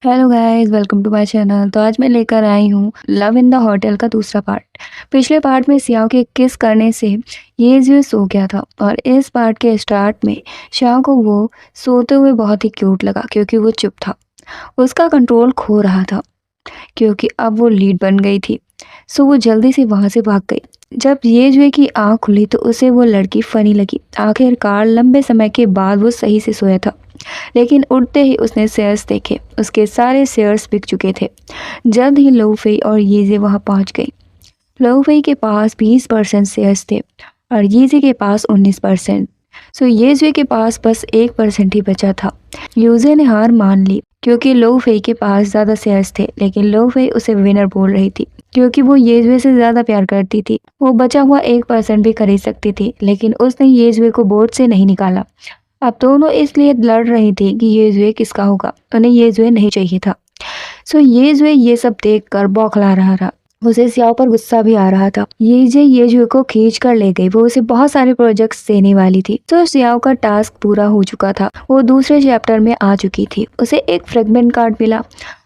Hello guys, welcome to my channel. तो आज मैं लेकर आई हूँ लव इन द होटल का दूसरा पार्ट। पिछले पार्ट में सियाओ के किस करने से ये जो सो गया था और इस पार्ट के स्टार्ट में सियाओ को वो सोते हुए बहुत ही क्यूट लगा क्योंकि वो चुप था। उसका कंट्रोल खो रहा था क्योंकि अब वो लीड बन गई थी। सो वो जल्दी से वहां से भाग गई। जब ये जुए की आंख खुली तो उसे वो लड़की फनी लगी। आखिरकार लंबे समय के बाद वो सही से सोया था। लेकिन उठते ही उसने शेयर्स देखे। उसके सारे शेयर्स बिक चुके थे। जल्द ही लोफई और येजे वहां पहुंच गई। लोफई के पास 20% शेयर्स थे और येजे के पास 19%। सो येजे के पास बस 1% ही बचा था। यूजे ने हार मान ली क्योंकि लोफई के पास ज्यादा शेयर्स थे, लेकिन लोफई उसे विनर बोल रही थी क्योंकि वो येजुए से ज्यादा प्यार करती थी। वो बचा हुआ 1% भी खरीद सकती थी, लेकिन उसने येजुए को बोर्ड से नहीं निकाला। अब दोनों इसलिए लड़ रही थी कि येजुए किसका होगा। उन्हें येजुए नहीं चाहिए था। सो येजुए ये सब देखकर बौखला रहा था। उसे सियाओ पर गुस्सा भी आ रहा था। येजुए को खींच कर ले गई। वो उसे बहुत सारे प्रोजेक्ट्स देने वाली थी। तो सियाओ का टास्क पूरा हो चुका था। वो दूसरे चैप्टर में आ चुकी थी। उसे एक फ्रेगमेंट कार्ड मिला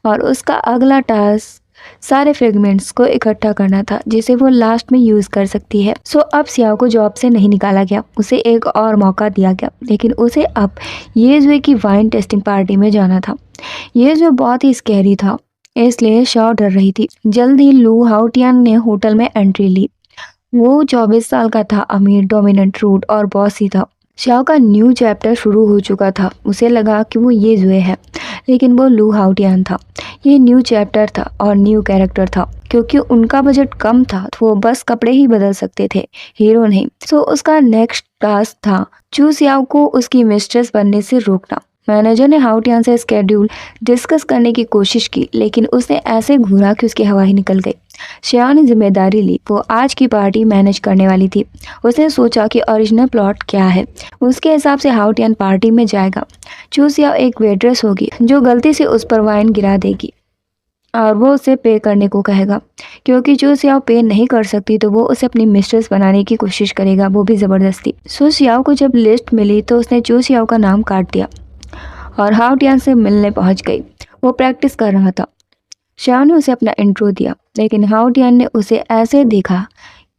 और उसका अगला टास्क सारे फ्रेगमेंट्स को इकट्ठा करना था जिसे वो लास्ट में यूज कर सकती है। सो अब सियाओ को जॉब से नहीं निकाला गया। उसे एक और मौका दिया गया, लेकिन उसे अब येजुए की वाइन टेस्टिंग पार्टी में जाना था। ये जो बहुत ही स्कैरी था, इसलिए शॉ डर रही थी। जल्द ही लू हाउटियान ने होटल में एंट्री ली। वो 24 साल का था, अमीर, डोमिनेंट, रूड और बॉसी था। शाओ का न्यू चैप्टर शुरू हो चुका था। उसे लगा कि वो ये जुए है, लेकिन वो लू हाउटियान था। ये न्यू चैप्टर था और न्यू कैरेक्टर था। क्योंकि उनका बजट कम था तो वो बस कपड़े ही बदल सकते थे, हीरो नहीं। सो उसका नेक्स्ट टास्क था चू सियाओ को उसकी मिस्ट्रेस बनने से रोकना। मैनेजर ने हाउटियान से स्केड्यूल डिस्कस करने की कोशिश की, लेकिन उसने ऐसे घूरा कि उसकी हवा ही निकल गई। श्रेया ने जिम्मेदारी ली। वो आज की पार्टी मैनेज करने वाली थी। उसने सोचा कि ओरिजिनल प्लॉट क्या है। उसके हिसाब से हाउटियान पार्टी में जाएगा। चूसिया एक वेट्रेस होगी जो गलती से उस पर वाइन गिरा देगी और वो उसे पे करने को कहेगा। क्योंकि जो सियाओ पे नहीं कर सकती तो वो उसे अपनी मिस्ट्रेस बनाने की कोशिश करेगा, वो भी जबरदस्ती। सो सियाओ को जब लिस्ट मिली तो उसने चू सियाओ का नाम काट दिया और हाउटियान से मिलने पहुंच गई। वो प्रैक्टिस कर रहा था। श्याम ने उसे अपना इंट्रो दिया, लेकिन हाउटियान ने उसे ऐसे देखा।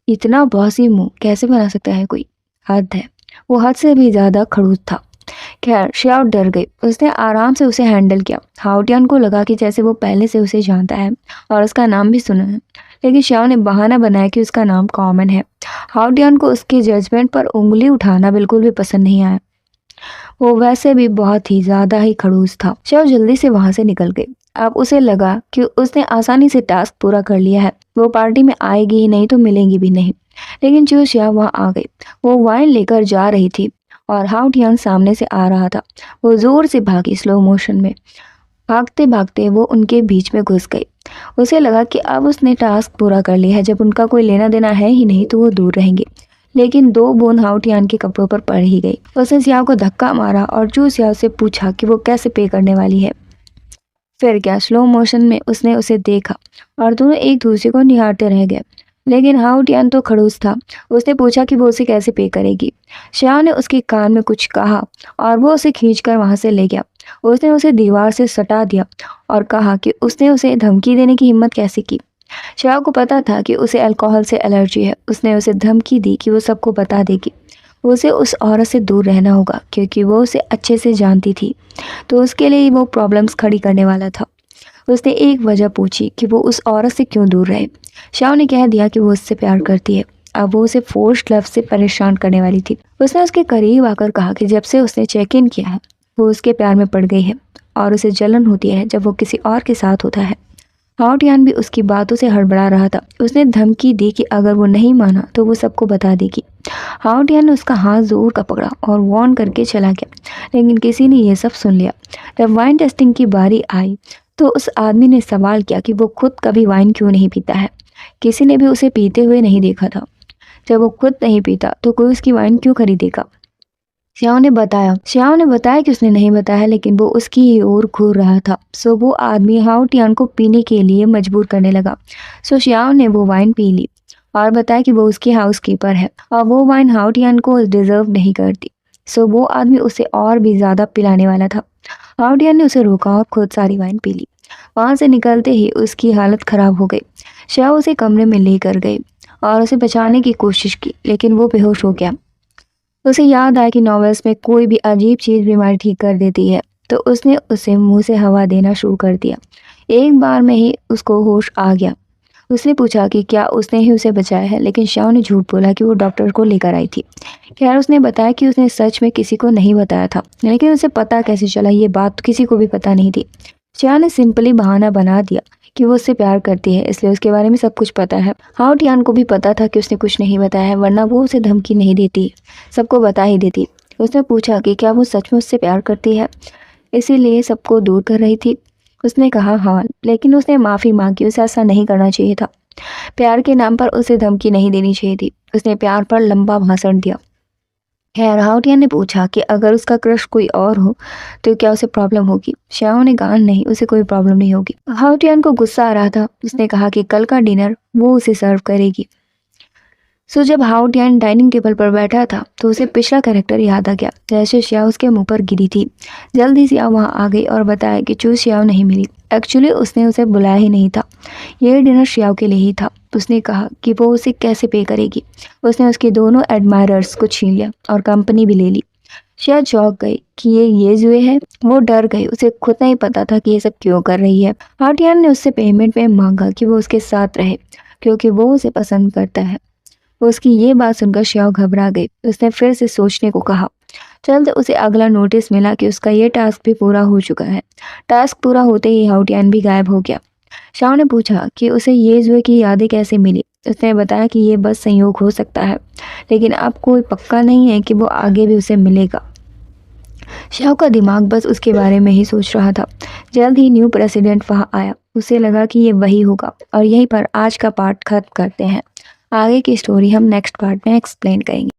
इतना बॉसी मुंह कैसे बना सकता है कोई, हद है। वो हद से भी ज्यादा खड़ूस था। खैर, श्याओ डर गई। उसने आराम से उसे हैंडल किया। हाउटियान को लगा कि जैसे वो पहले से उसे जानता है और उसका नाम भी सुना है, लेकिन श्याओ ने बहाना बनाया कि उसका नाम कॉमन है। हाउटियान को उसके जजमेंट पर उंगली उठाना बिल्कुल भी पसंद नहीं आया। वो वैसे भी बहुत ही ज्यादा ही खड़ूस था। शव जल्दी से वहां से निकल गई। अब उसे लगा कि उसने आसानी से टास्क पूरा कर लिया है। वो पार्टी में आएगी ही नहीं तो मिलेंगी भी नहीं। लेकिन चूसिया वहां आ गई। वो वाइन लेकर जा रही थी और हाउटियान सामने से आ रहा था। वो जोर से भागी, स्लो मोशन में। भागते भागते वो उनके बीच में घुस गई। उसे लगा कि अब उसने टास्क पूरा कर लिया है। जब उनका कोई लेना देना है ही नहीं तो वो दूर रहेंगे। लेकिन 2 बूंद हाउटियान के कपड़ों पर पड़ ही गई। उसने सियाओ को धक्का मारा और जू सियाओ से पूछा कि वो कैसे पे करने वाली है। फिर क्या, स्लो मोशन में उसने उसे देखा और दोनों एक दूसरे को निहारते रह गए। लेकिन हाउटियान तो खड़ूस था। उसने पूछा कि वो उसे कैसे पे करेगी। श्याओ ने उसके कान में कुछ कहा और वो उसे खींचकर वहां से ले गया। उसने उसे दीवार से सटा दिया और कहा कि उसने उसे धमकी देने की हिम्मत कैसे की। श्याओ को पता था कि उसे अल्कोहल से एलर्जी है। उसने उसे धमकी दी कि वो सबको बता देगी। उसे उस औरत से दूर रहना होगा क्योंकि वो उसे अच्छे से जानती थी, तो उसके लिए वो प्रॉब्लम्स खड़ी करने वाला था। उसने एक वजह पूछी कि वो उस औरत से क्यों दूर रहे। श्याओ ने कह दिया कि वो उससे प्यार करती है। अब वो उसे फोर्स्ड लव से परेशान करने वाली थी। उसने उसके करीब आकर कहा कि जब से उसने चेक इन किया है वो उसके प्यार में पड़ गई है और उसे जलन होती है जब वो किसी और के साथ होता है। हाउटियान भी उसकी बातों से हड़बड़ा रहा था। उसने धमकी दी कि अगर वो नहीं माना तो वो सबको बता देगी। हाउटियान ने उसका हाथ जोर का पकड़ा और वार्न करके चला गया, लेकिन किसी ने यह सब सुन लिया। जब वाइन टेस्टिंग की बारी आई तो उस आदमी ने सवाल किया कि वो खुद कभी वाइन क्यों नहीं पीता है। किसी ने भी उसे पीते हुए नहीं देखा था। जब वो खुद नहीं पीता तो कोई उसकी वाइन क्यों खरीदेगा। श्याओ ने बताया कि उसने नहीं बताया, लेकिन वो उसकी ही ओर घूर रहा था। सो वो आदमी हाउटियान को पीने के लिए मजबूर करने लगा। सो श्याओ ने वो वाइन पी ली और बताया कि वो उसकी हाउसकीपर है और वो वाइन हाउटियान को डिजर्व नहीं करती। सो वो आदमी उसे और भी ज्यादा पिलाने वाला था। हाउटियन ने उसे रोका और खुद सारी वाइन पी ली। वहां से निकलते ही उसकी हालत खराब हो गई। श्याओ उसे कमरे में लेकर गए और उसे बचाने की कोशिश की, लेकिन वो बेहोश हो गया। उसे याद आया कि नॉवेल्स में कोई भी अजीब चीज बीमारी ठीक कर देती है, तो उसने उसे मुंह से हवा देना शुरू कर दिया। एक बार में ही उसको होश आ गया। उसने पूछा कि क्या उसने ही उसे बचाया है, लेकिन श्याओ ने झूठ बोला कि वो डॉक्टर को लेकर आई थी। खैर, उसने बताया कि उसने सच में किसी को नहीं बताया था, लेकिन उसे पता कैसे चला ये बात तो किसी को भी पता नहीं थी। श्याओ ने सिंपली बहाना बना दिया कि वो उससे प्यार करती है, इसलिए उसके बारे में सब कुछ पता है। हाउ टियान को भी पता था कि उसने कुछ नहीं बताया है, वरना वो उसे धमकी नहीं देती, सबको बता ही देती। उसने पूछा कि क्या वो सच में उससे प्यार करती है, इसीलिए सबको दूर कर रही थी। उसने कहा हाँ, लेकिन उसने माफ़ी मांगी, उसे ऐसा नहीं करना चाहिए था। प्यार के नाम पर उसे धमकी नहीं देनी चाहिए थी। उसने प्यार पर लंबा भाषण दिया। खैर, हाउटिया ने पूछा कि अगर उसका क्रश कोई और हो तो क्या उसे प्रॉब्लम होगी। श्याओ ने कहा नहीं, उसे कोई प्रॉब्लम नहीं होगी। हाउटियान को गुस्सा आ रहा था। उसने कहा कि कल का डिनर वो उसे सर्व करेगी। जब हाउटियान डाइनिंग टेबल पर बैठा था तो उसे पिछला कैरेक्टर याद आ गया, जैसे श्याओ उसके मुंह पर गिरी थी। जल्दी श्याओ वहां आ गई और बताया कि चूज श्याओ नहीं मिली। एक्चुअली उसने उसे बुलाया ही नहीं था, यह डिनर श्याओ के लिए ही था। उसने कहा कि वो उसे कैसे पे करेगी। उसने उसके दोनों एडमायरर्स को छीन लिया और कंपनी भी ले ली। श्या चौंक गई कि ये जुए है। वो डर गई, उसे खुद नहीं पता था कि ये सब क्यों कर रही है। हाउटियान ने उससे पेमेंट में मांगा कि वो उसके साथ रहे, क्योंकि वो उसे पसंद करता है। उसकी ये बात सुनकर श्याओ घबरा गई। उसने फिर से सोचने को कहा। जल्द उसे अगला नोटिस मिला कि उसका ये टास्क भी पूरा हो चुका है। टास्क पूरा होते ही हाउटियान भी गायब हो गया। श्याओ ने पूछा कि उसे ये जुए की यादें कैसे मिली। उसने बताया कि ये बस संयोग हो सकता है, लेकिन अब कोई पक्का नहीं है कि वो आगे भी उसे मिलेगा। श्याओ का दिमाग बस उसके बारे में ही सोच रहा था। जल्द ही न्यू प्रेसिडेंट वहां आया। उसे लगा कि ये वही होगा, और यहीं पर आज का पार्ट खत्म करते हैं। आगे की स्टोरी हम नेक्स्ट पार्ट में एक्सप्लेन करेंगे।